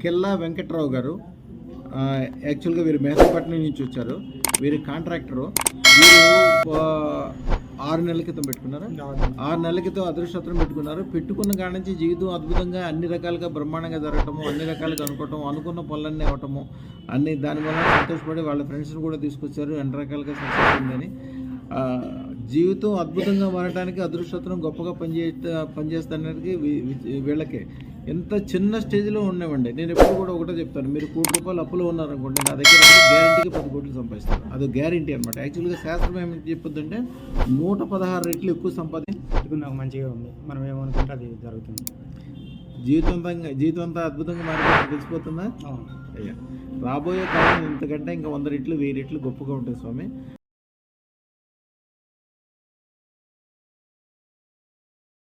కెల్లా వెంకట్రావు గారు. యాక్చువల్గా వీరు మేదపట్నం నుంచి వచ్చారు. వీరి కాంట్రాక్టరు. వీరు 6 నెలల క్రితం పెట్టుకున్నారు. 6 నెలల క్రితం అదృష్టం పెట్టుకున్నారు. పెట్టుకున్న కాడ నుంచి జీవితం అద్భుతంగా అన్ని రకాలుగా బ్రహ్మాండంగా జరగటము, అన్ని రకాలుగా అనుకున్న పనులన్నీ అవ్వటము, అన్ని దానివల్ల సంతోషపడి వాళ్ళ ఫ్రెండ్స్ని కూడా తీసుకొచ్చారు. అన్ని రకాలుగా సక్సెస్ ఉందని. జీవితం అద్భుతంగా మారడానికి అదృష్టం గొప్పగా పనిచేస్తానికి వీళ్ళకే. ఎంత చిన్న స్టేజ్లో ఉండేవండి. నేను ఎప్పుడు కూడా ఒకటే చెప్తాను, మీరు ₹1,00,00,000 అప్పులో ఉన్నారనుకోండి, నా దగ్గర గ్యారంటీకి 10 కోట్లు సంపాదిస్తారు. అది గ్యారంటీ అనమాట. యాక్చువల్గా శాస్త్రం ఏమి చెప్పుద్దంటే 116 రెట్లు ఎక్కువ నాకు మంచిగా ఉంది. మనం ఏమనుకుంటే అది జరుగుతుంది. జీవితం అంతా అద్భుతంగా మారిపోతుంది. తెలిసిపోతుందా? అయ్యా, రాబోయే కాలం ఇంతకంటే ఇంకా 100 రెట్లు 1000 రెట్లు గొప్పగా ఉంటుంది స్వామి.